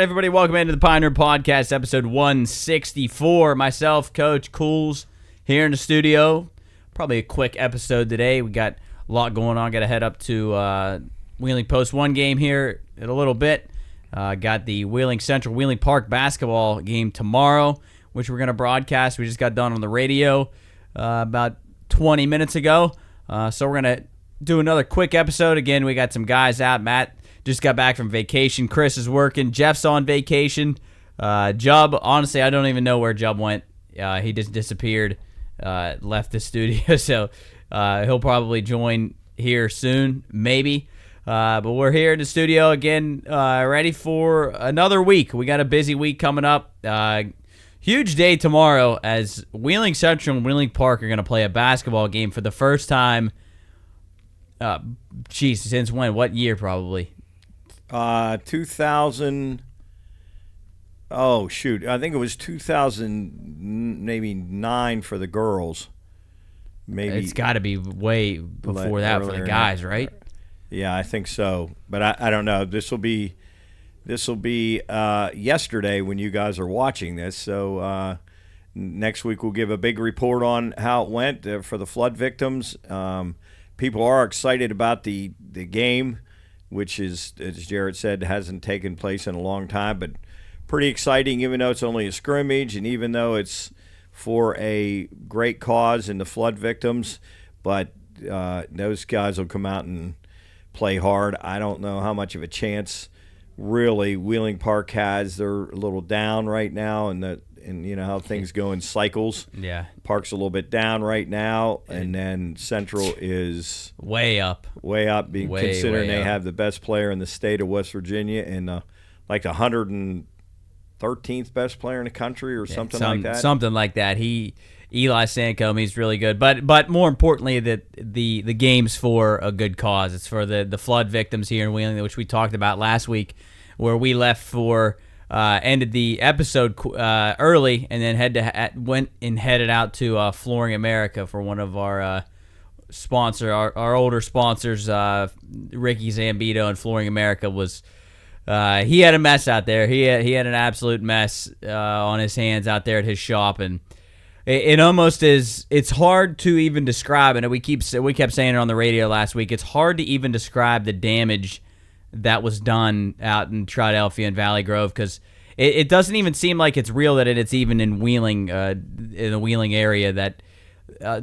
everybody? Welcome into the Pioneer Podcast, episode 164. Myself, Coach Cools, here in the studio. Probably a quick episode today. We got a lot going on. Got to head up to Wheeling Post 1 game here in a little bit. Got the Wheeling Central Wheeling Park basketball game tomorrow, which we're going to broadcast. We just got done on the radio about 20 minutes ago. So we're going to do another quick episode. Again, we got some guys out. Matt just got back from vacation. Chris is working. Jeff's on vacation. Jub, honestly, I don't even know where Jub went. He just disappeared, left the studio. So he'll probably join here soon, maybe. But we're here in the studio again, ready for another week. We got a busy week coming up. Huge day tomorrow as Wheeling Central and Wheeling Park are going to play a basketball game for the first time. Since when? What year probably? 2000. Oh shoot! I think it was 2000, maybe 9 for the girls. Maybe it's got to be way before that for the guys, right? Yeah, I think so. But I don't know. This will be yesterday when you guys are watching this. So next week we'll give a big report on how it went for the flood victims. People are excited about the game, which is, as Jarrett said, hasn't taken place in a long time, but pretty exciting even though it's only a scrimmage and even though it's for a great cause in the flood victims. But those guys will come out and play hard. I don't know how much of a chance really Wheeling Park has. They're a little down right now, and you know how things go in cycles. Yeah. Park's a little bit down right now, and then Central is way up, considering they up. have the best player in the state of West Virginia and like the 113th best player in the country or something like that. Something like that. Eli Sancombe, he's really good. But more importantly, that the game's for a good cause. It's for the flood victims here in Wheeling, which we talked about last week, where we left for ended the episode early and then headed out to Flooring America for one of our our older sponsors, Ricky Zambito, and Flooring America was. He had a mess out there. He had an absolute mess on his hands out there at his shop, and it almost is. It's hard to even describe, and we kept saying it on the radio last week. It's hard to even describe the damage that was done out in Triadelphia and Valley Grove, because it doesn't even seem like it's real that it's even in Wheeling, in the Wheeling area, that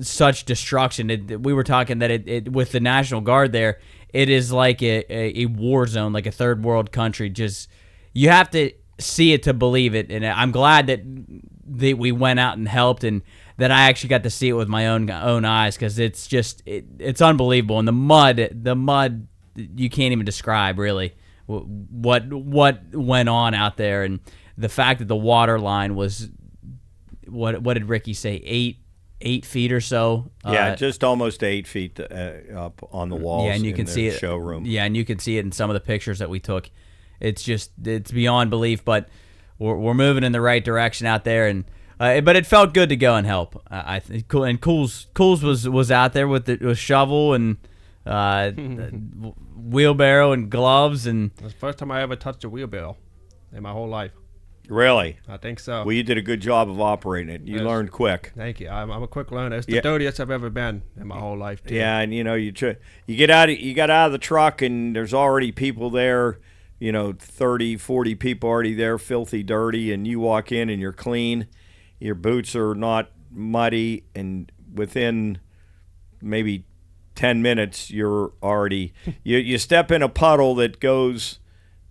such destruction. We were talking that it with the National Guard there, it is like a war zone, like a third world country. Just you have to see it to believe it, and I'm glad that we went out and helped, and that I actually got to see it with my own eyes, because it's just it's unbelievable. And the mud you can't even describe really what went on out there, and the fact that the water line was what did Ricky say, 8 feet or so? Yeah, just almost 8 feet up on the walls. Yeah, and you can see it showroom. Yeah, and you can see it in some of the pictures that we took. It's beyond belief, but we're moving in the right direction out there, and but it felt good to go and help. I think, and Cools was out there with the shovel and wheelbarrow and gloves, and it's the first time I ever touched a wheelbarrow in my whole life. Really? I think so. Well, you did a good job of operating it. You learned quick. Thank you. I'm a quick learner. It's the dirtiest I've ever been in my whole life, too. Yeah, and you got out of the truck, and there's already people there, 30, 40 people already there, filthy, dirty, and you walk in and you're clean. Your boots are not muddy, and within maybe 10 minutes you're already you step in a puddle that goes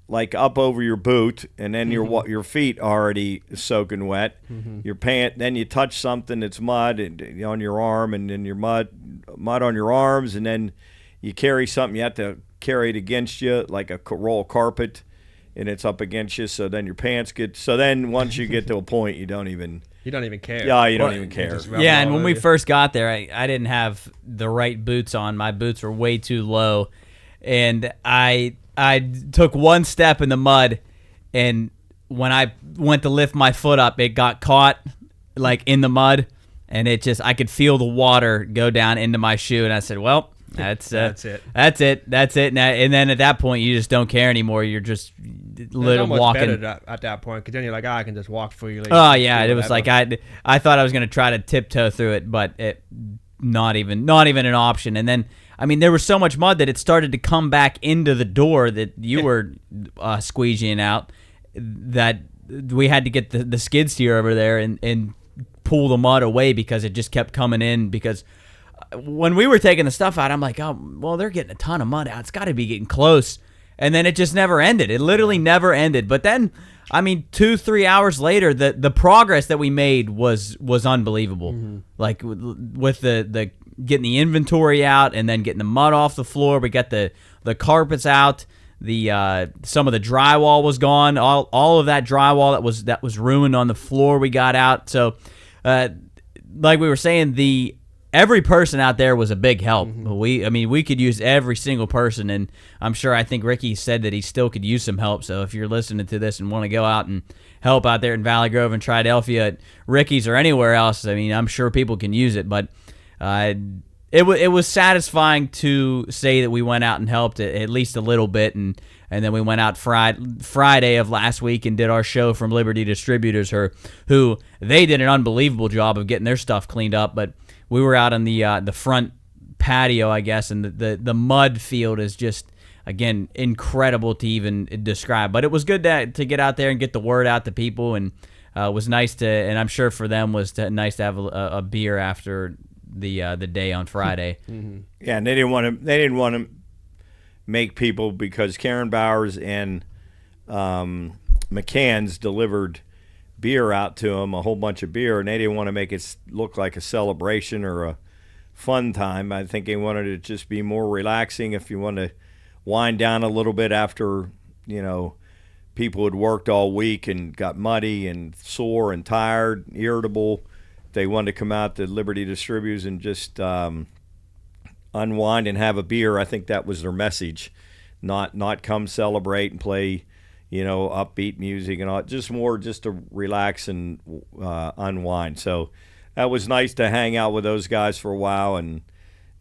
like up over your boot, and then your feet are already soaking wet. Your pant, then you touch something that's mud on your arm, and then your mud on your arms, and then you carry something, you have to carry it against you like a roll of carpet, and it's up against you, so then your pants then once you get to a point you don't even care. Yeah, you don't even care. Yeah, and when we first got there, I didn't have the right boots on. My boots were way too low, and I took one step in the mud, and when I went to lift my foot up, it got caught like in the mud, and I could feel the water go down into my shoe, and I said, well, That's it. That's it. And then at that point, you just don't care anymore. You're just little walking. Better at that point, because then you're like, I can just walk freely. Oh yeah, it was like I thought I was gonna try to tiptoe through it, but not even an option. And then there was so much mud that it started to come back into the door that you were squeegeeing out, that we had to get the skid steer over there and pull the mud away because it just kept coming in. Because when we were taking the stuff out, I'm like, oh, well, they're getting a ton of mud out. It's got to be getting close. And then it just never ended. It literally never ended. But then, 2-3 hours later, the progress that we made was unbelievable. Mm-hmm. Like with the getting the inventory out and then getting the mud off the floor. We got the carpets out. Some of the drywall was gone. All of that drywall that was ruined on the floor we got out. So, like we were saying, every person out there was a big help. Mm-hmm. We could use every single person, and I think Ricky said that he still could use some help. So if you're listening to this and want to go out and help out there in Valley Grove and Triadelphia at Ricky's or anywhere else, I'm sure people can use it. But it was satisfying to say that we went out and helped at least a little bit, and then we went out Friday of last week and did our show from Liberty Distributors, who they did an unbelievable job of getting their stuff cleaned up. But we were out on the front patio, I guess, and the mud field is just, again, incredible to even describe. But it was good to get out there and get the word out to people, and it was nice to, and I'm sure for them nice to have a beer after the day on Friday. Mm-hmm. Yeah, and they didn't want to make people, because Karen Bowers and McCann's delivered beer out to them, a whole bunch of beer, and they didn't want to make it look like a celebration or a fun time. I think they wanted it to just be more relaxing. If you want to wind down a little bit after, people had worked all week and got muddy and sore and tired, irritable, they wanted to come out to Liberty Distributors and just unwind and have a beer. I think that was their message, not come celebrate and play upbeat music and all, just to relax and unwind. So that was nice to hang out with those guys for a while and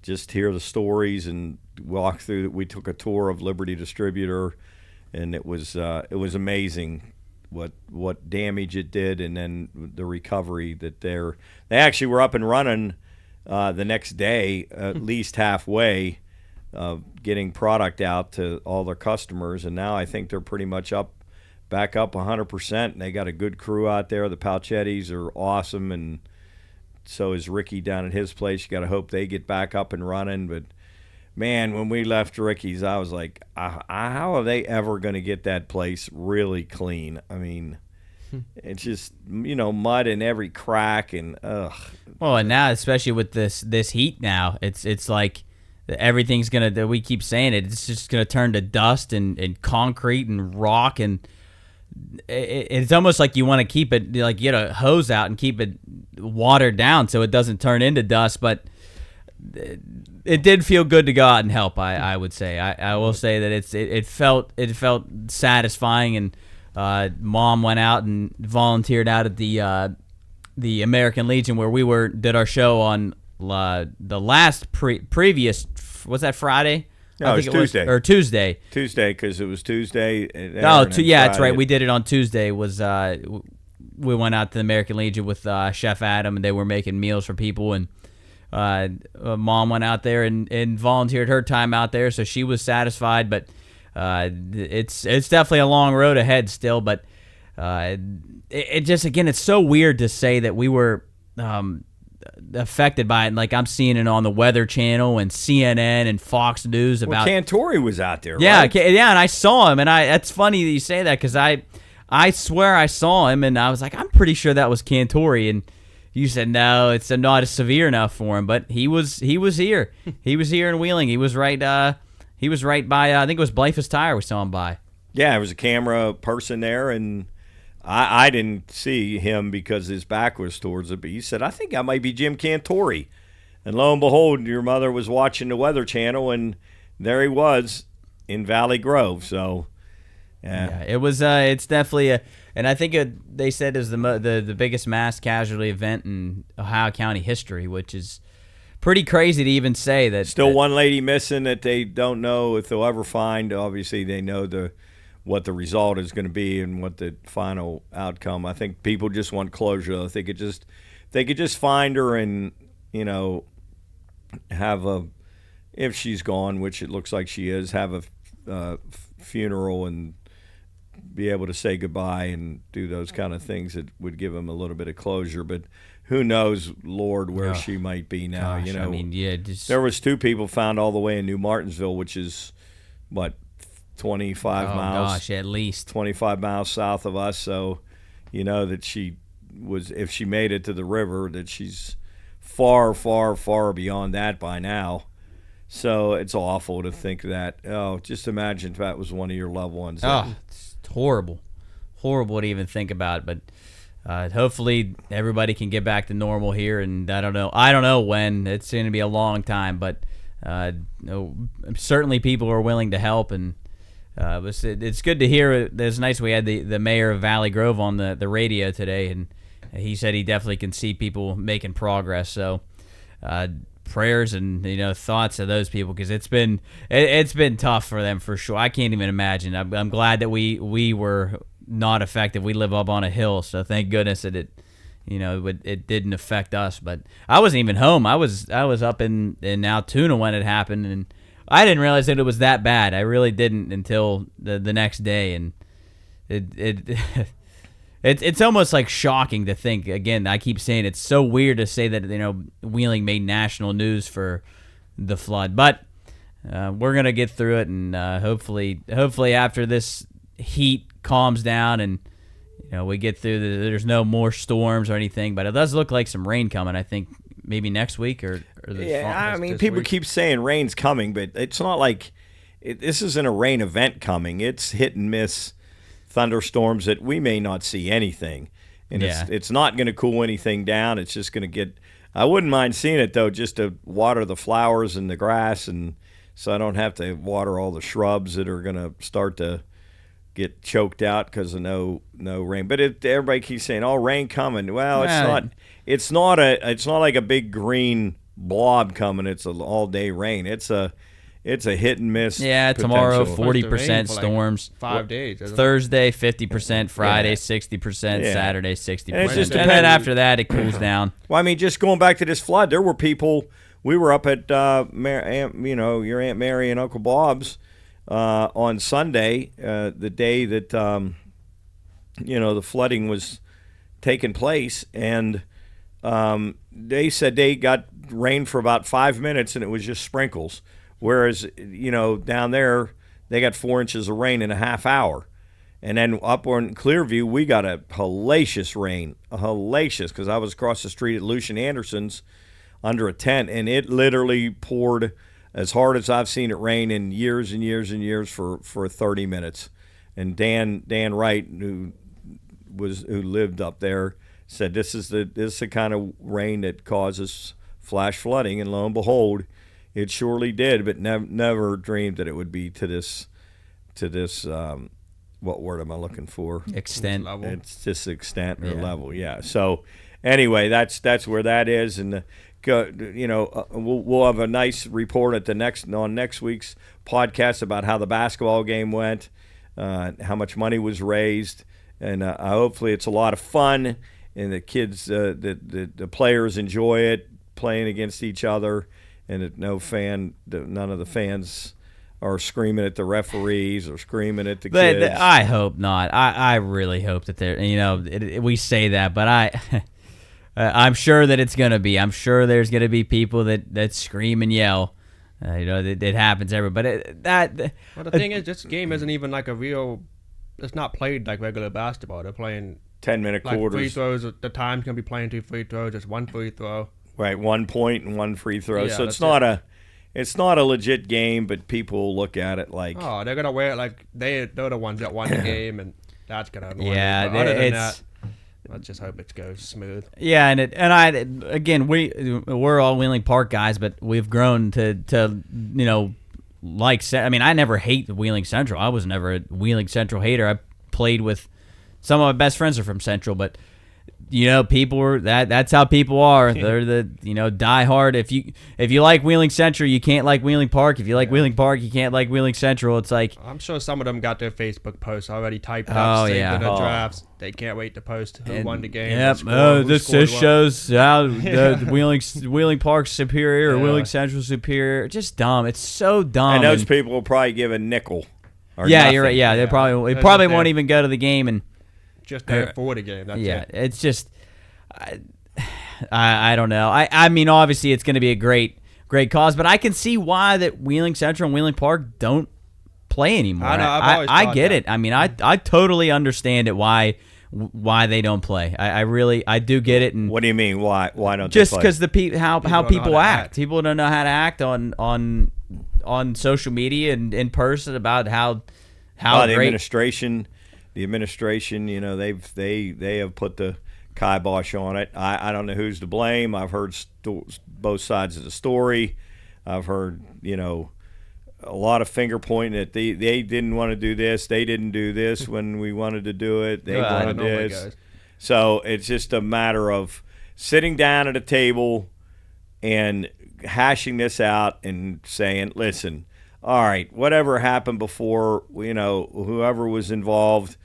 just hear the stories and walk through. We took a tour of Liberty Distributor, and it was amazing what damage it did, and then the recovery that they actually were up and running the next day, at least halfway, getting product out to all their customers. And now I think they're pretty much back up 100%, and they got a good crew out there. The Palchettis are awesome, and so is Ricky down at his place. You got to hope they get back up and running. But man, when we left Ricky's, I was like, how are they ever going to get that place really clean? It's just, mud in every crack, and ugh. Well, and now, especially with this heat now, it's like everything's going to, we keep saying it, it's just going to turn to dust and concrete and rock, and it's almost like you want to keep it, like get a hose out and keep it watered down so it doesn't turn into dust. But it did feel good to go out and help. I would say. I will say that it felt satisfying, and Mom went out and volunteered out at the American Legion where we did our show on the last previous, was that Friday? No, it was Tuesday. Or Tuesday. Tuesday, because it was Tuesday. Yeah, that's right. We did it on Tuesday. We went out to the American Legion with Chef Adam, and they were making meals for people, and Mom went out there and volunteered her time out there, so she was satisfied. But it's definitely a long road ahead still. But it just, again, it's so weird to say that we were affected by it. Like, I'm seeing it on the Weather Channel and CNN and Fox News about. Well, Cantori was out there, yeah, right? Yeah, and I saw him, and it's funny that you say that, because I swear I saw him, and I was like, I'm pretty sure that was Cantori, and you said no, it's not as severe enough for him, but he was here. He was here in Wheeling. He was right by. I think it was Blythe's Tire. We saw him by. Yeah, there was a camera person there, and I didn't see him because his back was towards it. But he said, I think that might be Jim Cantori, and lo and behold, your mother was watching the Weather Channel, and there he was in Valley Grove. So. Yeah, it was. It's definitely and I think they said it was the biggest mass casualty event in Ohio County history, which is pretty crazy to even say that. Still one lady missing that they don't know if they'll ever find. Obviously, they know what the result is going to be and what the final outcome. I think people just want closure. If they could just find her and, have if she's gone, which it looks like she is, have a funeral and be able to say goodbye and do those kind of things that would give them a little bit of closure. But who knows, Lord, where she might be now. Gosh, I mean, there was 2 people found all the way in New Martinsville, which is, 25 miles. Gosh, at least 25 miles south of us. So, that she was, if she made it to the river, that she's far, far, far beyond that by now. So it's awful to think that. Oh, just imagine if that was one of your loved ones. Oh, it's horrible to even think about. But hopefully everybody can get back to normal here. And I don't know when. It's going to be a long time, but certainly people are willing to help. And it's good to hear. It's nice we had the mayor of Valley Grove on the radio today, and he said he definitely can see people making progress. So prayers and thoughts of those people, because it's been tough for them for sure. I can't even imagine. I'm glad that we were not affected. We live up on a hill, so thank goodness that it didn't affect us. But I wasn't even home. I was up in Altoona when it happened, and I didn't realize that it was that bad. I really didn't until the next day, and it's almost like shocking to think. Again, I keep saying it's so weird to say that Wheeling made national news for the flood, but we're gonna get through it, and hopefully after this heat calms down and we get through there's no more storms or anything. But it does look like some rain coming. I think maybe next week or I mean, people keep saying rain's coming, but it's not like this isn't a rain event coming. It's hit and miss thunderstorms that we may not see anything, and it's not going to cool anything down. It's just going to get. I wouldn't mind seeing it though, just to water the flowers and the grass, and so I don't have to water all the shrubs that are going to start to get choked out because of no rain. But everybody keeps saying, "Oh, rain coming." Well, it's not. It's not like a big green blob coming. It's an all-day rain. It's a hit and miss. Yeah, tomorrow 40% storms. 5 days. Thursday 50%, Friday 60%, Saturday 60%. And then after that it cools down. Well, I mean, just going back to this flood, there were people. We were up at your Aunt Mary and Uncle Bob's on Sunday, the day that the flooding was taking place, and they said they got rain for about 5 minutes and it was just sprinkles. Whereas, down there, they got 4 inches of rain in a half hour. And then up on Clearview, we got a hellacious rain, because I was across the street at Lucian Anderson's under a tent, and it literally poured as hard as I've seen it rain in years and years and years for 30 minutes. And Dan Wright, who lived up there, said this is the kind of rain that causes flash flooding, and lo and behold, it surely did, but never dreamed that it would be to this. What word am I looking for? Extent. It's just extent or level. Yeah. So anyway, that's where that is, and we'll have a nice report on next week's podcast about how the basketball game went, how much money was raised, and hopefully it's a lot of fun, and the kids, the players enjoy it, playing against each other. And that none of the fans are screaming at the referees or screaming at the kids. I hope not. I really hope that they're. We say that, but I'm sure that it's gonna be. I'm sure there's gonna be people that scream and yell. It happens everywhere. But the thing is, this game isn't even like a real. It's not played like regular basketball. They're playing 10-minute quarters. Free throws. The time's gonna be playing 2 free throws. Just 1 free throw. Right, 1 point and 1 free throw. So it's not a legit game, but people look at it like, oh, they're gonna wear it like they're the ones that won the game, and that's gonna annoy me. Yeah, but other than that, let's just hope it goes smooth. Yeah, and we're all Wheeling Park guys, but we've grown to like. I mean, I never hate Wheeling Central. I was never a Wheeling Central hater. I played with some of my best friends are from Central, but people were that's how people are. They're the die hard. If you like Wheeling Central, you can't like Wheeling Park. If you like Wheeling Park, you can't like Wheeling Central. It's like, I'm sure some of them got their Facebook posts already typed up, saved in the drafts. They can't wait to post who won the game. Yep. This shows how the Wheeling Park's superior or Wheeling Central superior. Just dumb. It's so dumb. And those people will probably give a nickel. Or yeah, nothing. you're right. Yeah, they probably won't even go to the game and. Just there for the game. That's it. It's just, I don't know. I mean, obviously it's going to be a great cause, but I can see why that Wheeling Central and Wheeling Park don't play anymore. I know. I get that. it. I mean, I totally understand it. Why they don't play. I do get it. And what do you mean? Why don't just they play? because how people act. act. People don't know how to act on social media and in person about how the great administration. The administration, they have put the kibosh on it. I don't know who's to blame. I've heard both sides of the story. I've heard, a lot of finger pointing that they didn't want to do this. They didn't do this when we wanted to do it. They wanted this. So it's just a matter of sitting down at a table and hashing this out and saying, listen, all right, whatever happened before, whoever was involved,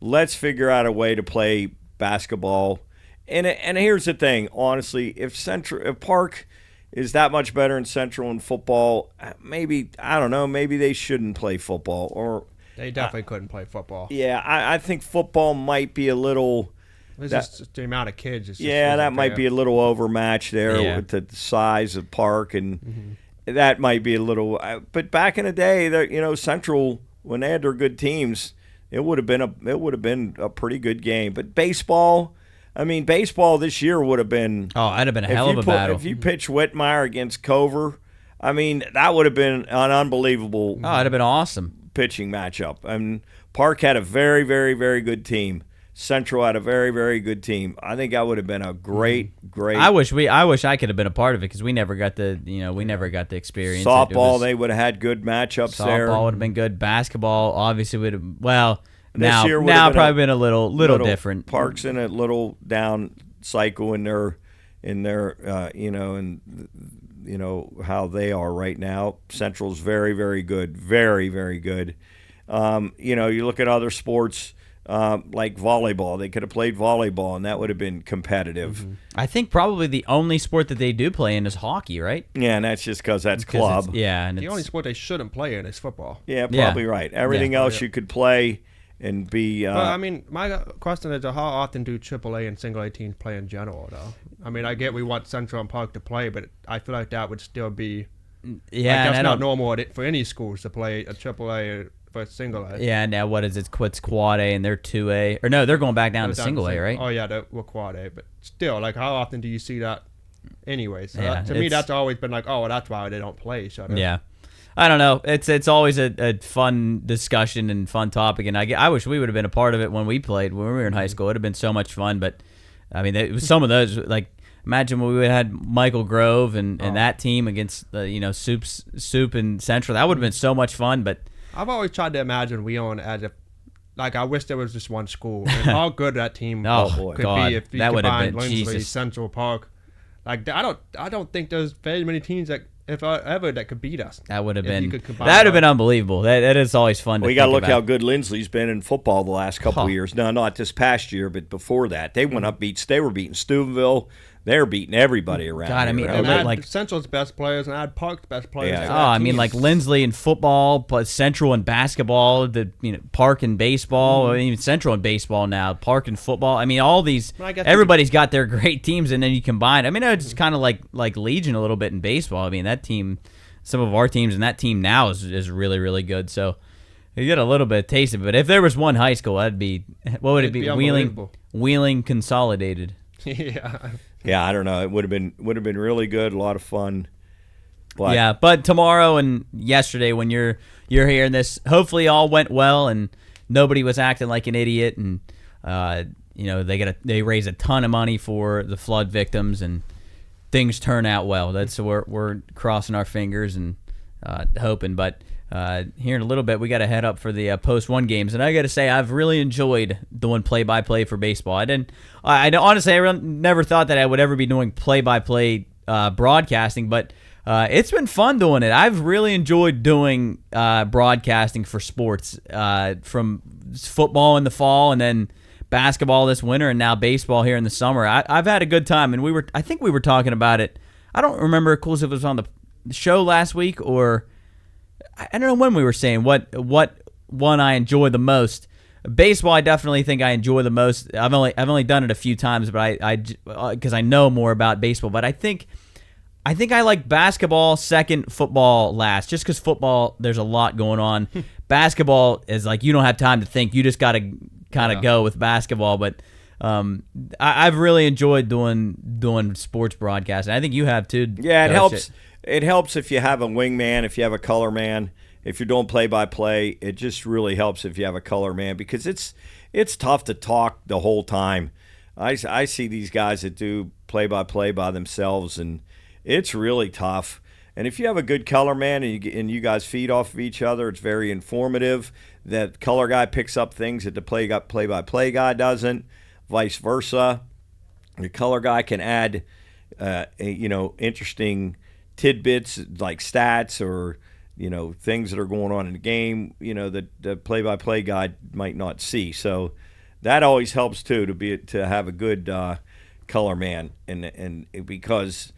let's figure out a way to play basketball. And here's the thing, honestly, if Park is that much better in Central in football, maybe they shouldn't play football. Or they definitely couldn't play football. Yeah, I think football might be a little. It's just the amount of kids. That might be a little overmatched there with the size of Park and. That might be a little, but back in the day, Central, when they had their good teams, it would have been a pretty good game. But baseball this year would have been. Oh, that'd have been a hell of a battle. If you pitch Whitmire against Cover, that would have been an unbelievable. Oh, it'd have been awesome pitching matchup. And Park had a very, very, very good team. Central had a very, very good team. I think that would have been a great. I wish I could have been a part of it because we never got the experience. Softball, they would have had good matchups there. Softball would have been good. Basketball, obviously, would have. Well, this year now probably been a little different. Park's in a little down cycle in their how they are right now. Central's very, very good, very, very good. You look at other sports. Like volleyball, they could have played volleyball, and that would have been competitive. Mm-hmm. I think probably the only sport that they do play in is hockey, right? Yeah, and that's just because that's club. And the only sport they shouldn't play in is football. Yeah, probably right. Everything else you could play and be. But my question is, how often do AAA and single A teams play in general, though? I get we want Central and Park to play, but I feel like that would still be. Yeah, that's not normal for any schools to play a AAA. Single A. Yeah, now what is it? It's quad A and they're 2A. Or no, they're going back down to single A, right? Oh, yeah, we're quad A. But still, how often do you see that anyway? So to me, that's always been that's why they don't play. Yeah. I don't know. It's always a fun discussion and fun topic. And I wish we would have been a part of it when we played, when we were in high school. It would have been so much fun. But, it was some of those, imagine when we had Michael Grove and that team against, Soup and Central. That would have been so much fun, but... I've always tried to imagine Wheeling as if, I wish there was just one school. And how good that team could be if you combined Lindsley, Central Park. I don't think there's very many teams that, if ever, that could beat us. That would have been unbelievable. That is always fun. Well, you got to look how good Lindsley's been in football the last couple of years. No, not this past year, but before that, they went up They were beating Steubenville. They're beating everybody around. God, Central's best players, and I had Park's best players. Yeah. Lindsley in football, but Central in basketball, Park in baseball, even Central in baseball now, Park in football. All these, everybody's got their great teams, and then you combine. It's kind of like Legion a little bit in baseball. That team, some of our teams, and that team now is really, really good. So you get a little bit of taste of it. But if there was one high school, that'd be, what would it be? Wheeling Consolidated. Yeah, I don't know. It would have been really good, a lot of fun. But tomorrow and yesterday when you're hearing this, hopefully all went well and nobody was acting like an idiot, and they raise a ton of money for the flood victims and things turn out well. That's we're crossing our fingers and hoping. But here in a little bit, we got to head up for the post-1 games, and I got to say I've really enjoyed doing play-by-play for baseball. I honestly never thought that I would ever be doing play-by-play broadcasting, but it's been fun doing it. I've really enjoyed doing broadcasting for sports, from football in the fall and then basketball this winter and now baseball here in the summer. I've had a good time, and I think we were talking about it. I don't remember if it was on the show last week, or I don't know when we were saying what one I enjoy the most. Baseball, I definitely think I enjoy the most. I've only done it a few times, but because I know more about baseball. But I think I like basketball second, football last. Just because football, there's a lot going on. Basketball is like you don't have time to think. You just got to kind of go with basketball. But I've really enjoyed doing sports broadcasting. I think you have too. Yeah, it helps. It helps if you have a wingman, if you have a color man. If you're doing play-by-play, it just really helps if you have a color man, because it's tough to talk the whole time. I see these guys that do play-by-play by themselves, and it's really tough. And if you have a good color man and you guys feed off of each other, it's very informative. That color guy picks up things that the play-by-play guy doesn't, vice versa. The color guy can add, interesting tidbits like stats or things that are going on in the game, that the play-by-play guy might not see. So that always helps too to have a good color man, and because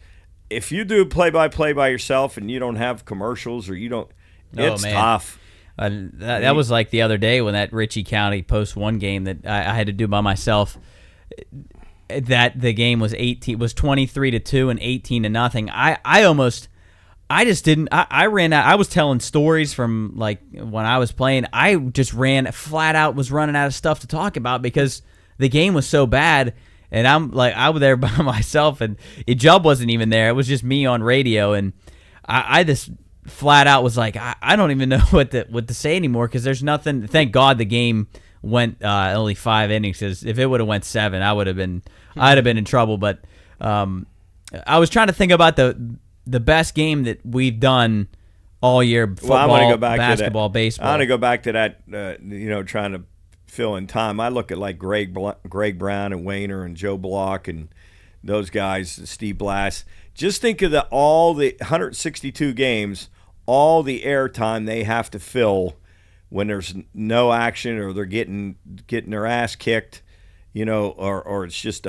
if you do play-by-play by yourself and you don't have commercials or you don't, it's tough. That was like the other day when that Ritchie County post-1 game that I had to do by myself. That the game was 23-2 and 18-0. I just didn't. I ran out. I was telling stories from like when I was playing. I just ran flat out. Was running out of stuff to talk about because the game was so bad. And I was there by myself, and Jubb wasn't even there. It was just me on radio, and I just flat out was like, I don't even know what to say anymore because there's nothing. Thank God the game went only 5 innings. Because if it would have went 7, I'd have been in trouble. But I was trying to think about the best game that we've done all year: football, I'm gonna go back basketball, to baseball. I'm gonna go back to that. Trying to fill in time. I look at like Greg Brown and Wayner and Joe Block and those guys, Steve Blass. Just think of all the 162 games, all the airtime they have to fill when there's no action or they're getting their ass kicked, or it's just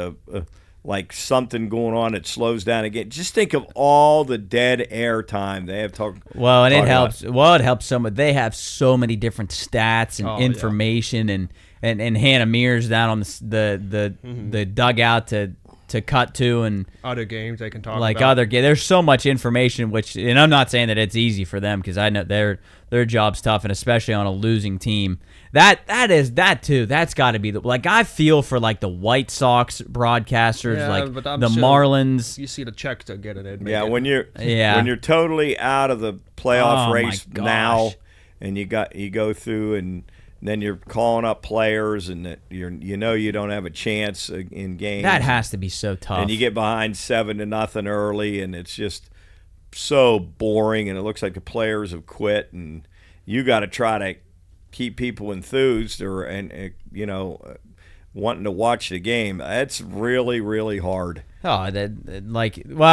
like something going on that slows down again. Just think of all the dead air time they have talked. Well, and it helps. Well, it helps so much. They have so many different stats and information, and Hannah Mears down on the dugout to cut to, and other games they can talk like about. There's so much information, and I'm not saying that it's easy for them because I know their job's tough, and especially on a losing team. That too. That's got to be I feel for like the White Sox broadcasters, but the Marlins. You see the checks to get it in. When you're totally out of the playoff race now, and you go through and then you're calling up players and that you don't have a chance in games. That has to be so tough. And you get behind 7-0 early, and it's just so boring, and it looks like the players have quit, and you got to try to keep people enthused wanting to watch the game. That's really, really hard. Oh, I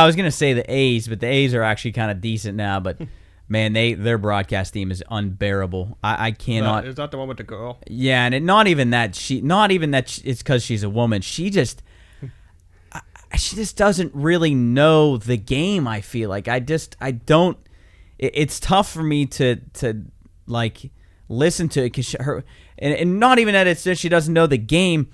was gonna say the A's, but the A's are actually kind of decent now. But man, their broadcast team is unbearable. I cannot. Is that the one with the girl? Yeah, and not even that it's because she's a woman. She just doesn't really know the game. I feel like I don't. It's tough for me to like listen to it because and not even that it's that she doesn't know the game.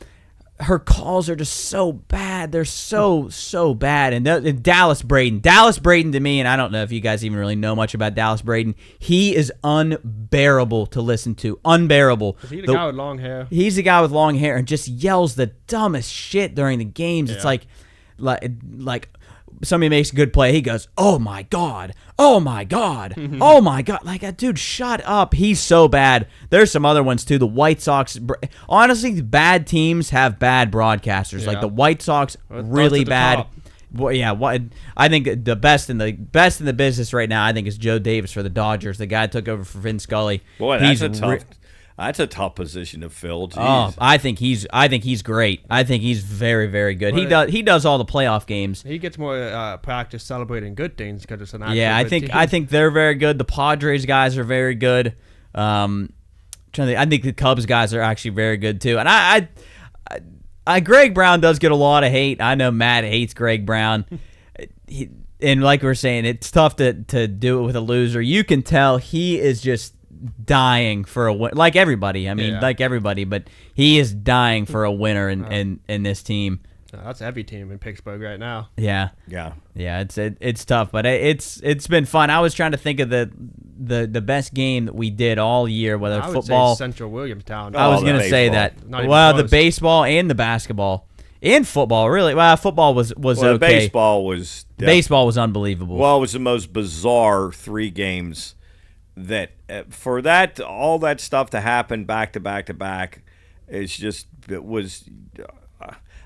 Her calls are just so bad. They're so bad. And Dallas Braden to me, and I don't know if you guys even really know much about Dallas Braden. He is unbearable to listen to. Unbearable. Is he the guy with long hair? He's the guy with long hair and just yells the dumbest shit during the games. Yeah. It's like somebody makes a good play, he goes, "Oh my God, oh my God, oh my God!" Like, dude, shut up. He's so bad. There's some other ones too. The White Sox. Honestly, bad teams have bad broadcasters. Yeah. Like the White Sox, really bad. Well, yeah, I think the best in the business right now, I think, is Joe Davis for the Dodgers. The guy took over for Vin Scully. Boy, that's a tough position to fill. Jeez. Oh, I think he's great. I think he's very, very good. He does all the playoff games. He gets more practice celebrating good things because it's an actual good team. I think they're very good. The Padres guys are very good. I think the Cubs guys are actually very good too. And Greg Brown does get a lot of hate. I know Matt hates Greg Brown. And like we were saying, it's tough to do it with a loser. You can tell he is just dying for a win, like everybody. I mean, like everybody, but he is dying for a winner in this team. That's a heavy team in Pittsburgh right now. Yeah. It's tough, but it's been fun. I was trying to think of the best game that we did all year, whether I football. Would say Central Williamstown. I was going to say that. Well, the baseball and the basketball and football, really. Well, football was okay. Baseball was unbelievable. Well, it was the most bizarre 3 games that for that all that stuff to happen back to back to back. It was.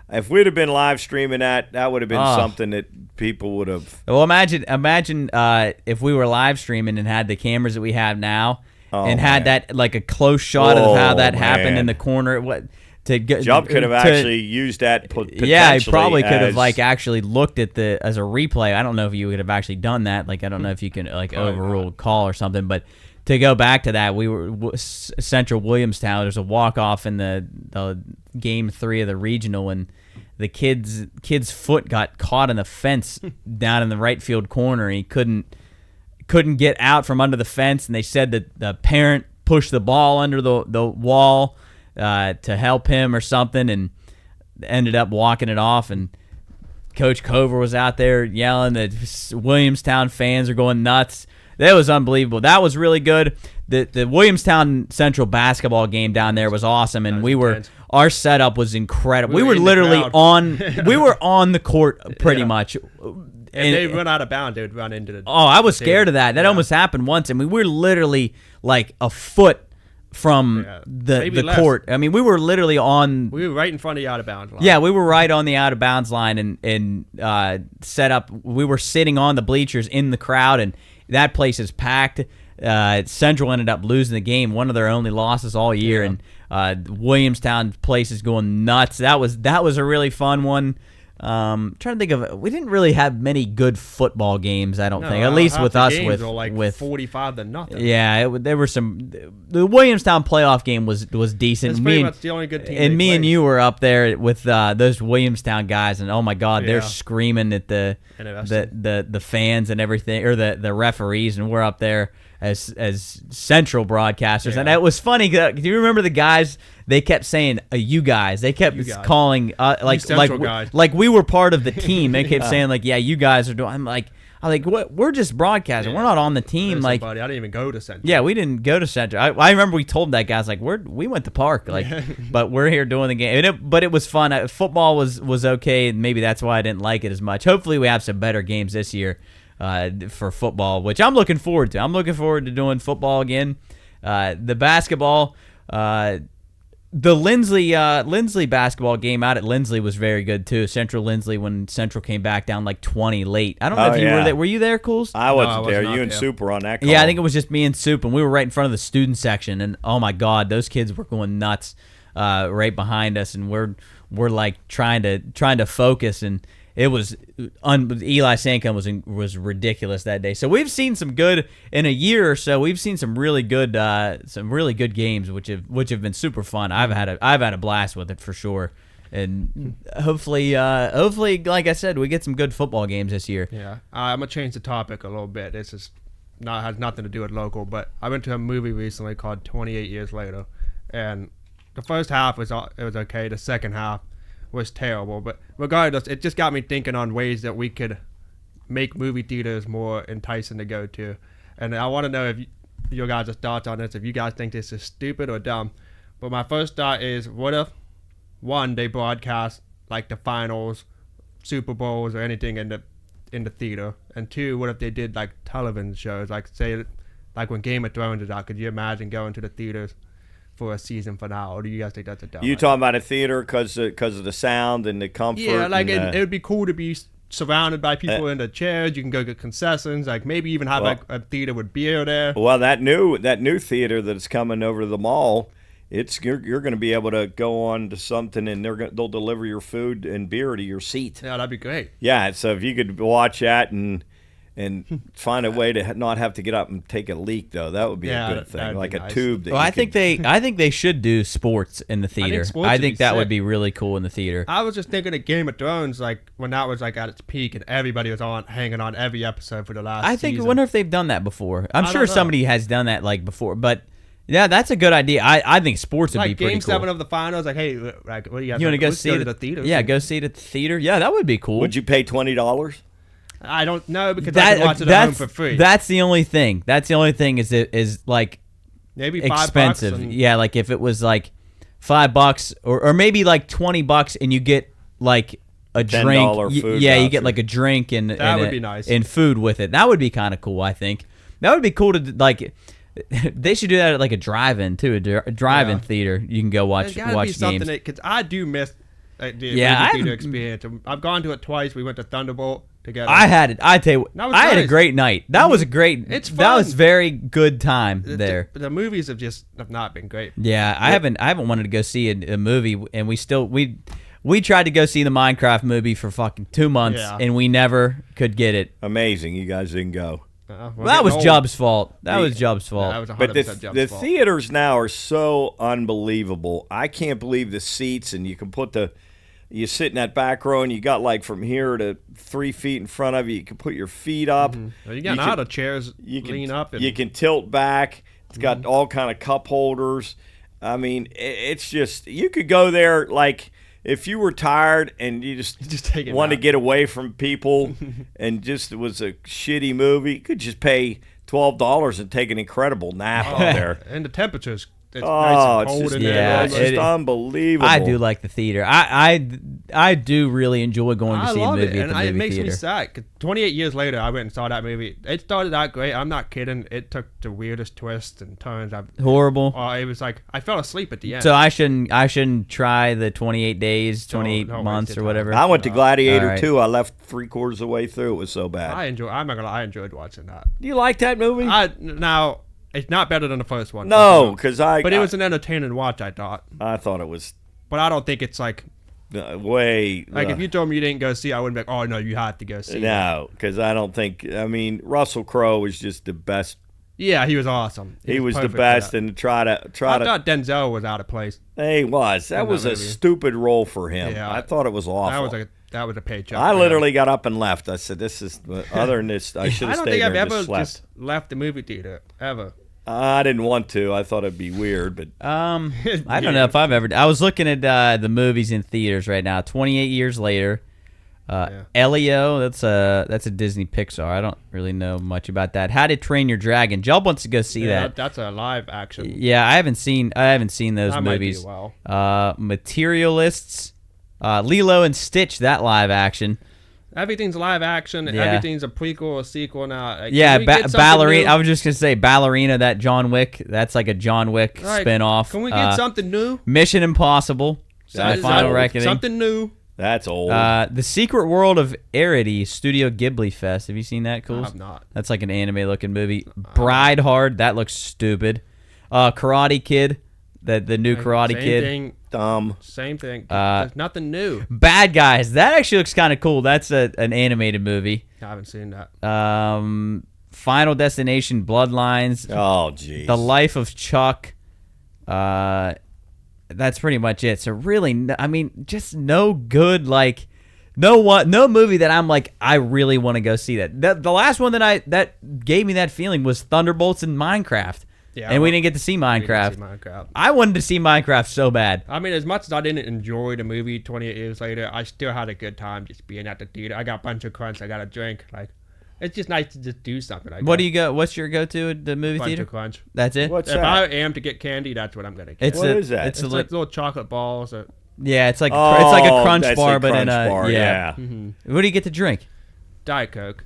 If we'd have been live streaming that would have been something that people would have. Well, imagine if we were live streaming and had the cameras that we have now, had that like a close shot of how that happened in the corner. Jump could have actually used that. Yeah, he probably could have actually looked at as a replay. I don't know if you would have actually done that. Like, I don't know if you can overrule a call or something, but. To go back to that, we were Central Williamstown. There's a walk-off in the game 3 of the regional, and the kid's foot got caught in the fence down in the right field corner. And he couldn't get out from under the fence, and they said that the parent pushed the ball under the wall to help him or something, and ended up walking it off. And Coach Cover was out there yelling. The Williamstown fans are going nuts. That was unbelievable. That was really good. The Williamstown Central basketball game down there was awesome, and our setup was incredible. We were literally on the court pretty much. If they run out of bounds, they would run into the. Oh, I was scared of that. That almost happened once, and we were literally like a foot from the court. I mean, we were literally on. We were right in front of the out of bounds line. Yeah, we were right on the out of bounds line, and set up. We were sitting on the bleachers in the crowd, and. That place is packed. Central ended up losing the game, one of their only losses all year, and Williamstown place is going nuts. That was a really fun one. Trying to think of, we didn't really have many good football games. I don't think, at least with us, with 45-0. Yeah, there were some. The Williamstown playoff game was decent. That's pretty much the only good team. And me and you were up there with those Williamstown guys, and oh my God, they're screaming at the fans and everything, or the referees, and we're up there as Central broadcasters, and it was funny. Do you remember the guys? They kept saying you guys. They kept calling like we were part of the team. They kept saying like, yeah, you guys are doing. I'm like what? We're just broadcasting. We're not on the team. Like, buddy, I didn't even go to Central. Yeah, we didn't go to Central. I remember we told that guys like we went to Park, like, but we're here doing the game. But it was fun. Football was okay, and maybe that's why I didn't like it as much. Hopefully, we have some better games this year. For football, which I'm looking forward to. I'm looking forward to doing football again. The basketball, the Lindsley basketball game out at Lindsley was very good too. Central Lindsley, when Central came back down like 20 late. I don't know if you were there. Were you there, Cools? I wasn't there. You and Soup were on that call. Yeah, I think it was just me and Soup, and we were right in front of the student section. And oh my God, those kids were going nuts right behind us, and we're like trying to focus. And it was Eli Sancom was ridiculous that day. So we've seen some good in a year or so. We've seen some really good games, which have been super fun. I've had a blast with it for sure, and hopefully, like I said, we get some good football games this year. Yeah, I'm gonna change the topic a little bit. This has nothing to do with local, but I went to a movie recently called 28 Years Later, and the first half was okay. The second half was terrible, but regardless, it just got me thinking on ways that we could make movie theaters more enticing to go to. And I want to know if your guys' thoughts on this, if you guys think this is stupid or dumb. But my first thought is, what if, one, they broadcast like the finals, Super Bowls, or anything in the theater, and two, what if they did like television shows, like say like when Game of Thrones is out? Could you imagine going to the theaters for a season finale, or do you guys think that's a dumb idea? You talking about a theater because of the sound and the comfort? Yeah, like it would be cool to be surrounded by people in the chairs. You can go get concessions. Like maybe even have a theater with beer there. Well, that new theater that's coming over to the mall, you're going to be able to go on to something, and they'll deliver your food and beer to your seat. Yeah, that'd be great. Yeah, so if you could watch that and find a way to not have to get up and take a leak, though, that would be a good thing, like a tube. That I think they should do sports in the theater. I think that would be really cool in the theater. I was just thinking of Game of Thrones, like when that was like at its peak, and everybody was hanging on every episode for the last. I wonder if they've done that before. I'm sure somebody has done that like before, but. Yeah, that's a good idea. I think sports would be pretty cool. Game 7 of the finals, like, hey, like, what do you guys? You want to go see it at the theater? Yeah, go see it at the theater. Yeah, that would be cool. Would you pay $20? I don't know because I can watch it at home for free. That's the only thing. Is like maybe expensive. Yeah, like if it was like $5 or maybe like $20 and you get like a drink. Food yeah, you get like a drink and that would be nice. And food with it. That would be kind of cool. I think that would be cool to like. They should do that at like a drive-in too, a drive-in theater. You can go watch games. Because I do miss the movie theater experience. I've gone to it twice. We went to Thunderbolt together. I had it. I tell you, I had a great night. That was a great. It's fun. That was very good time there. The movies have not been great. Yeah, I haven't wanted to go see a movie, and we tried to go see the Minecraft movie for fucking 2 months, and we never could get it. Amazing, you guys didn't go. Well, that was Jub's fault. That was Jub's fault. That was 100% but Jub's fault. The theaters now are so unbelievable. I can't believe the seats, and you can you sit in that back row, and you got like from here to 3 feet in front of you. You can put your feet up. Mm-hmm. Well, you got out of chairs, lean up. You can tilt back. It's got all kind of cup holders. I mean, it's just, you could go there like, if you were tired and you just wanted to get away from people and just it was a shitty movie, you could just pay $12 and take an incredible nap out there. And the temperatures, it's nice and cold in there. It's just unbelievable. I do like the theater. I do really enjoy going to see a movie at the movie theater. It makes me sad. 'Cause 28 years later, I went and saw that movie. It started out great. I'm not kidding. It took the weirdest twists and turns. Horrible. It was like I fell asleep at the end. So I shouldn't try the 28 days, 28 months or whatever. I went to Gladiator 2. I left 3/4 of the way through. It was so bad. I'm not gonna lie, I enjoyed watching that. Do you like that movie? Now it's not better than the first one. No, because But it was an entertaining watch. I thought it was. But I don't think it's like. If you told me you didn't go see, I wouldn't be like, oh no, you have to go see. No, because I don't think. I mean, Russell Crowe was just the best. Yeah, he was awesome. He was the best, and I thought Denzel was out of place. He was. That was a stupid role for him. Yeah, I thought it was awful. That was a paycheck. I literally got up and left. I said, "This is other than this. I should have stayed there and just slept." I don't think I've ever just left the movie theater ever. I didn't want to. I thought it'd be weird, but I don't know if I've ever. I was looking at the movies in theaters right now. 28 years later, Elio. That's a Disney Pixar. I don't really know much about that. How to Train Your Dragon. Job wants to go see that. That's a live action. Yeah, I haven't seen those that movies. Might be a while. Materialists, Lilo and Stitch. That live action. Everything's live action. Yeah. Everything's a prequel or sequel now. Ballerina. I was just gonna say Ballerina. That John Wick. That's like a John Wick spinoff. Can we get something new? Mission Impossible. Final Reckoning. Something new. That's old. The Secret World of Arity Studio Ghibli Fest. Have you seen that? Cool. I have not. That's like an anime-looking movie. Bride Hard. That looks stupid. Karate Kid. The new Karate Kid. Thing. Dumb. Same thing. There's nothing new. Bad Guys. That actually looks kind of cool. That's an animated movie. I haven't seen that. Final Destination Bloodlines. Oh, jeez. The Life of Chuck. That's pretty much it. So really, I mean, just no good, like, no movie that I'm like, I really want to go see that. The last one that gave me that feeling was Thunderbolts and Minecraft. Yeah, and we didn't get to see Minecraft. I wanted to see Minecraft so bad. I mean, as much as I didn't enjoy the movie 28 years later, I still had a good time just being at the theater. I got a bunch of crunch. I got a drink. Like, it's just nice to just do something. What do you go? What's your go-to at the movie theater? Bunch of crunch. That's it. If I am to get candy, that's what I'm gonna get. What is that? It's like little chocolate balls. Yeah, it's like a crunch bar, but in a bar, yeah. Mm-hmm. What do you get to drink? Diet Coke.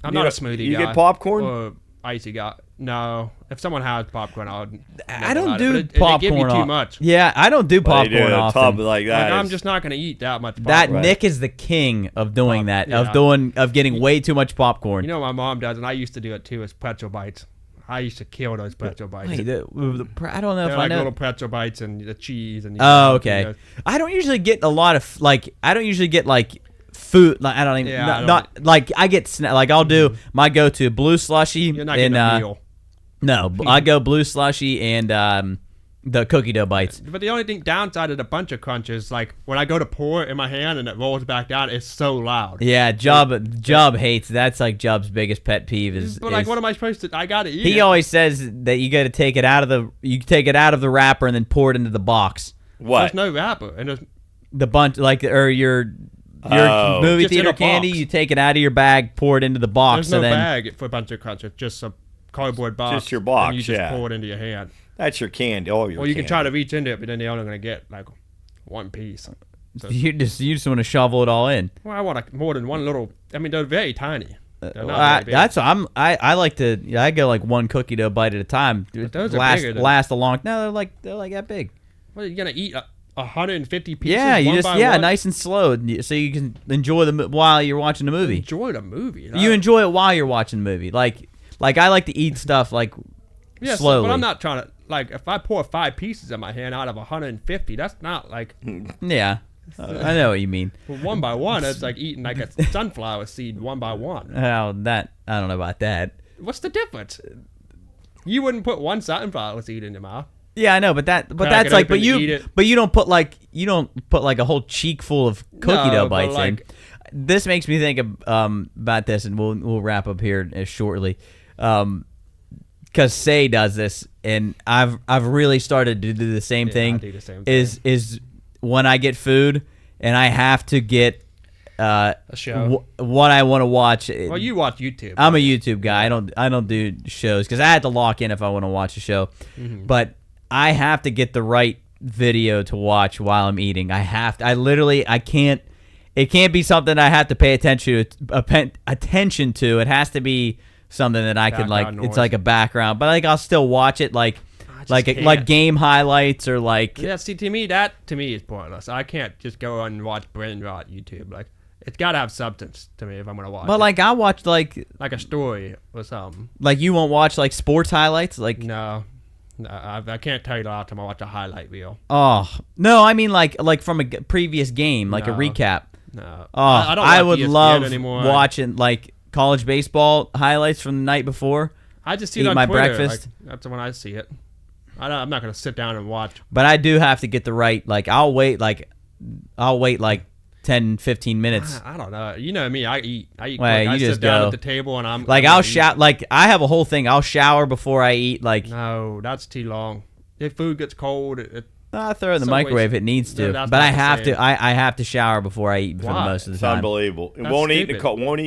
I'm not a smoothie guy. You get popcorn? icy got. No, if someone has popcorn, I don't do They popcorn. give you too much. Yeah, I don't do popcorn often. Like that. I'm just not going to eat that much popcorn. That Nick is the king of doing that, of getting way too much popcorn. You know what my mom does, and I used to do it too, is pretzel bites. I used to kill those pretzel bites. Wait, I don't know if I like know. Little pretzel bites and the cheese and. Okay. I don't usually get a lot of I don't usually get food. Like I don't even. Not like I get like I'll do my go-to blue slushy. You're not getting a meal. No, I go blue slushy and the cookie dough bites. But the only downside of the bunch of crunch is like when I go to pour it in my hand and it rolls back down, it's so loud. Yeah, Jub hates. That's like Jub's biggest pet peeve is. But what am I supposed to? I gotta eat. He always says that you got to take it out of the wrapper and then pour it into the box. What? There's no wrapper and there's the bunch or your movie theater candy. You take it out of your bag, pour it into the box. There's no bag for a bunch of crunch. It's just a cardboard box. Just your box. And you just pour it into your hand. That's your candy. Or you can try to reach into it, but then you're only gonna get like one piece. So, you just want to shovel it all in. Well, I want more than one little. I mean, they're very tiny. They're not very big. I like to. I go like one cookie dough bite at a time. But those last a long. No, they're like that big. What are you gonna eat? 150 pieces. Yeah, you one? Nice and slow, so you can enjoy while you're watching the movie. Enjoy the movie. You enjoy it while you're watching the movie. Like I like to eat stuff slowly. But I'm not trying to if I pour 5 pieces in my hand out of 150, that's not like. Yeah, I know what you mean. Well, one by one, it's like eating like a sunflower seed one by one. Oh, that I don't know about that. What's the difference? You wouldn't put one sunflower seed in your mouth. Yeah, I know, but that's like, but you don't put like a whole cheek full of cookie dough bites in. This makes me think of about this, and we'll wrap up here shortly, because Say does this, and I've really started to do the same thing. I do the same thing. Is when I get food and I have to get a show. What I want to watch. Well, you watch YouTube. I'm a YouTube guy. I don't do shows because I had to lock in if I want to watch a show, but I have to get the right video to watch while I'm eating. I can't. It can't be something I have to pay attention to. It has to be something that I could like. Noise. It's like a background, but I'll still watch it like game highlights or like. Yeah, see, to me is pointless. I can't just go and watch brain rot YouTube. Like it's got to have substance to me if I'm gonna watch. But I'll watch like a story or something. Like you won't watch like sports highlights, like no. I can't tell you the last time I watched a highlight reel. Oh no, I mean like from a previous game, like a recap. No, I would love watching like college baseball highlights from the night before. I just see it on Twitter. Breakfast. That's when I see it. I'm not gonna sit down and watch. But I do have to get the right. I'll wait 10, 15 minutes. I don't know. You know me. I eat. Well, I sit down at the table and I'm I'll shower. Like I have a whole thing. I'll shower before I eat. No, that's too long. If food gets cold, I throw it in the microwave if it needs to. But I have to. I have to shower before I eat for the most of the time. It's unbelievable. It won't eat in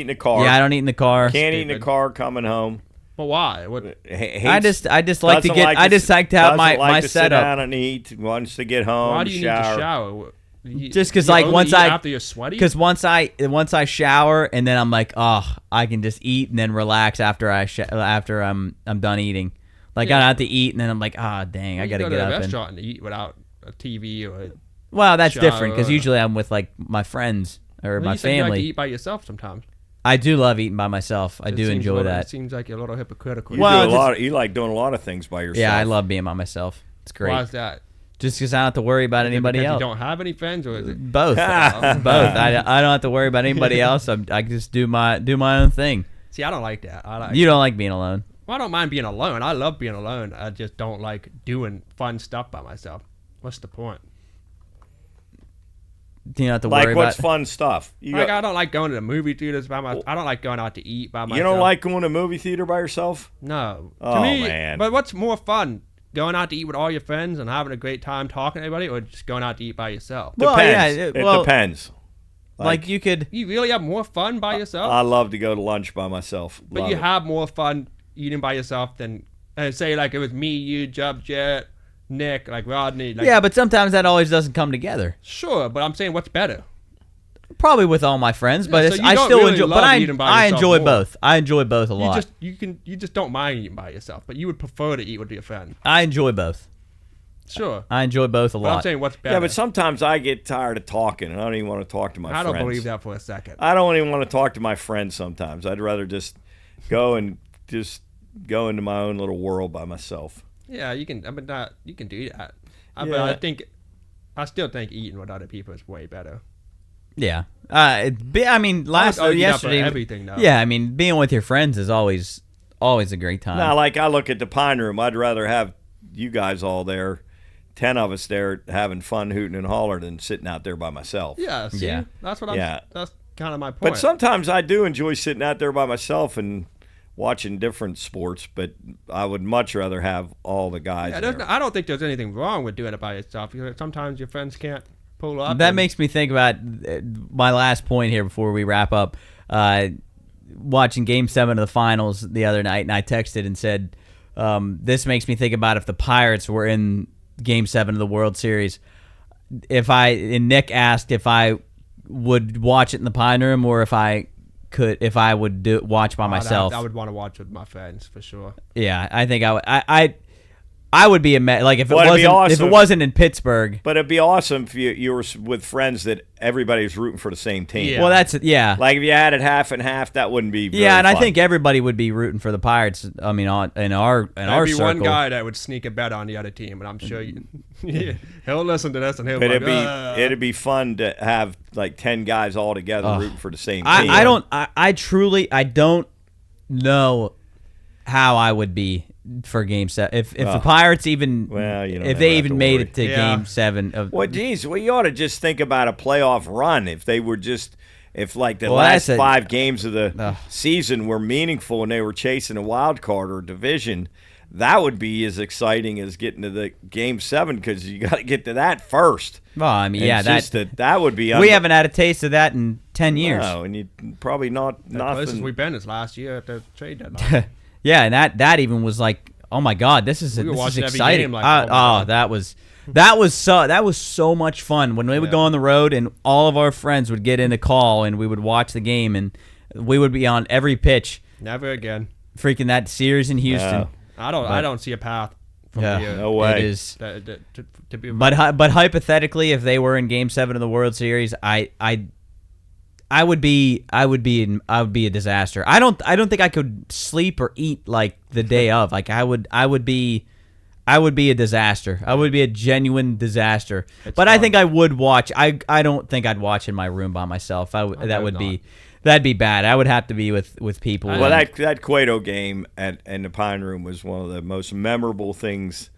the car. Yeah, I don't eat in the car. Can't eat in the car coming home. But why? I just like to get. I just like to have my setup. Sit down and eat. Wants to get home. Why do you need to shower? Just because after you're sweaty. Because once I shower and then I'm like, I can just eat and then relax after I'm done eating. I don't have to eat and then I'm like, dang, I gotta get up. You go to a restaurant and eat without a TV or. Well, that's different because usually I'm with my friends or my family. You like to eat by yourself sometimes. I do love eating by myself. I do enjoy that. It seems like you're a little hypocritical. You like doing a lot of things by yourself. Yeah, I love being by myself. It's great. Why is that? Just because I don't have to worry about anybody else. You don't have any friends, or is it both? Both. I don't have to worry about anybody else. I just do my own thing. See, I don't like that. You don't like being alone. Well, I don't mind being alone. I love being alone. I just don't like doing fun stuff by myself. What's the point? Do you not have to worry about what's fun stuff? I don't like going to the movie theaters by myself. I don't like going out to eat by myself. You don't like going to a movie theater by yourself? No. Oh, to me, man. But what's more fun? Going out to eat with all your friends and having a great time talking to everybody, or just going out to eat by yourself? Depends. It depends. You really have more fun by yourself? I love to go to lunch by myself. But you have more fun eating by yourself than, say, it was me, you, Jub, Jarrett, Nick, Rodney. Yeah, but sometimes that always doesn't come together. Sure, but I'm saying what's better? Probably with all my friends, but so I still really enjoy. But I enjoy more. both. I enjoy both a lot. You just don't mind eating by yourself, but you would prefer to eat with your friend. I enjoy both. Sure. I enjoy both a lot. I'm saying what's better. Yeah, but sometimes I get tired of talking, and I don't even want to talk to my friends. I don't believe that for a second. I don't even want to talk to my friends sometimes. I'd rather just go into my own little world by myself. Yeah, you can. You can do that. But I still think eating with other people is way better. Yeah. Yesterday. Everything, though. Yeah, I mean, being with your friends is always a great time. Now, like I look at the Pine Room, I'd rather have you guys all there, 10 of us there having fun, hooting and hollering, than sitting out there by myself. Yeah, see? Yeah. That's what that's kind of my point. But sometimes I do enjoy sitting out there by myself and watching different sports, but I would much rather have all the guys there. I don't think there's anything wrong with doing it by yourself. Sometimes your friends can't pull up. That makes me think about my last point here before we wrap up. Watching Game 7 of the finals the other night, and I texted and said, this makes me think about if the Pirates were in Game 7 of the World Series. Nick asked if I would watch it in the Pine Room or if I would watch by myself. I would want to watch with my friends for sure. Yeah, I think I would. I would be like if it wasn't in Pittsburgh. But it'd be awesome if you were with friends that everybody was rooting for the same team. Yeah. Well, that's Like if you had it half and half, that wouldn't be very fun. I think everybody would be rooting for the Pirates. I mean, in our There'd be circle. one guy that would sneak a bet on the other team, and I'm sure he'll listen to this and he'll. But it'd be fun to have like 10 guys all together rooting for the same team. I don't know how I would be for Game 7 if the Pirates even if they even made it to Game 7 of. Well, geez, you ought to just think about a playoff run if they were like the last 5 games of the season were meaningful and they were chasing a wild card or division. That would be as exciting as getting to the Game 7 because you got to get to that first. Well, I mean, that would be. We haven't had a taste of that in 10 years. No, and you probably not. The closest we've been is last year at the trade deadline. Yeah, and that even was like, oh my God, this is exciting. That was so much fun when we would go on the road and all of our friends would get in a call and we would watch the game and we would be on every pitch. Never again. Freaking that series in Houston. No. I don't see a path from here. No way. It is. To be but hypothetically, if they were in Game 7 of the World Series, I would be a disaster. I don't think I could sleep or eat like the day of. Like I would be a disaster. I would be a genuine disaster. But fun. I think I would watch. I don't think I'd watch in my room by myself. That'd be bad. I would have to be with people. Well, that Cueto game in the Pine Room was one of the most memorable things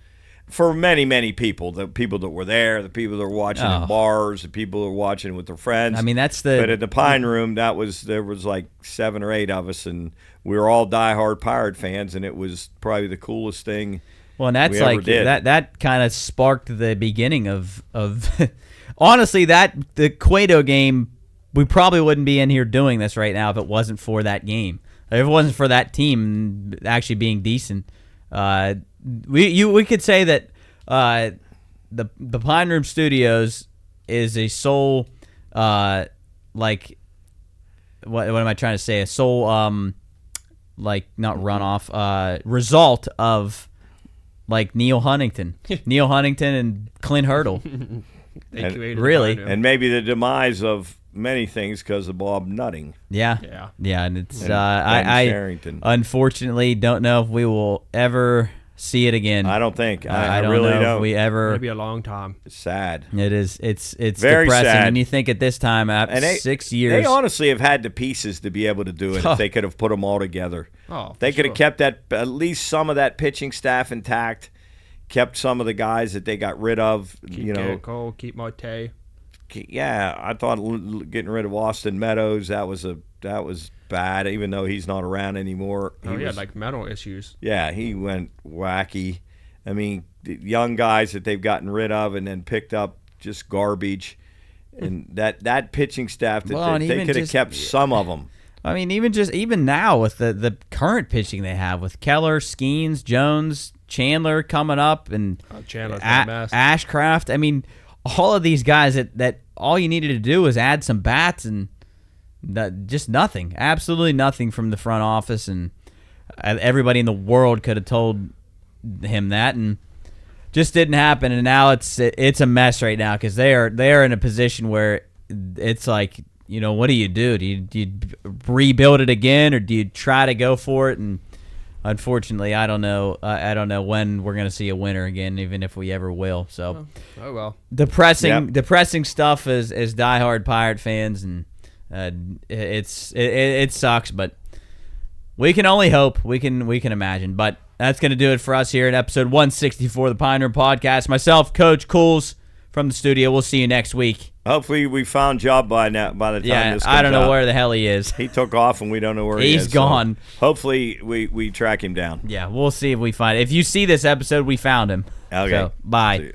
for many, many people. The people that were there, the people that were watching in bars, the people that were watching with their friends. I mean, but at the Pine Room, there was like 7 or 8 of us, and we were all diehard Pirate fans, and it was probably the coolest thing. Well, and that's like that kind of sparked the beginning of honestly the Cueto game. We probably wouldn't be in here doing this right now if it wasn't for that game. If it wasn't for that team actually being decent. We could say that the Pine Room Studios is a sole like what am I trying to say? A sole like not runoff result of like Neil Huntington and Clint Hurdle. Really, and maybe the demise of many things because of Bob Nutting. Yeah, and it's I unfortunately don't know if we will ever see it again. I don't think. I don't really know don't. If we ever. Maybe a long time. It's sad. It is. It's very depressing. sad. And you think at this time, after 6 years, they honestly have had the pieces to be able to do it if they could have put them all together. They could have kept at least some of that pitching staff intact, kept some of the guys that they got rid of. Keep Cole, keep Marte. Yeah, I thought getting rid of Austin Meadows that was bad, even though he's not around anymore. He had like mental issues. Yeah, he went wacky. I mean, the young guys that they've gotten rid of and then picked up just garbage, and that pitching staff that they could have kept some of them. I mean, even now with the current pitching they have with Keller, Skeens, Jones, Chandler coming up, and Chandler's a mess. Ashcraft. I mean, all of these guys that all you needed to do was add some bats and just nothing, absolutely nothing from the front office, and everybody in the world could have told him that, and just didn't happen. And now it's a mess right now because they are in a position where it's like, what do you do? Do you rebuild it again, or do you try to go for it? And unfortunately, I don't know. I don't know when we're going to see a winner again, even if we ever will. So, oh well, depressing stuff as diehard Pirate fans, and it sucks, but we can only hope. We can imagine. But that's going to do it for us here in episode 164 of the Pioneer Podcast. Myself, Coach Cools from the studio. We'll see you next week. Hopefully we found Job by the time this comes I don't know out. where the hell he is. He took off and we don't know where he is. He's gone. So hopefully we track him down. Yeah, we'll see if we find it. If you see this episode, we found him. Okay. So, bye.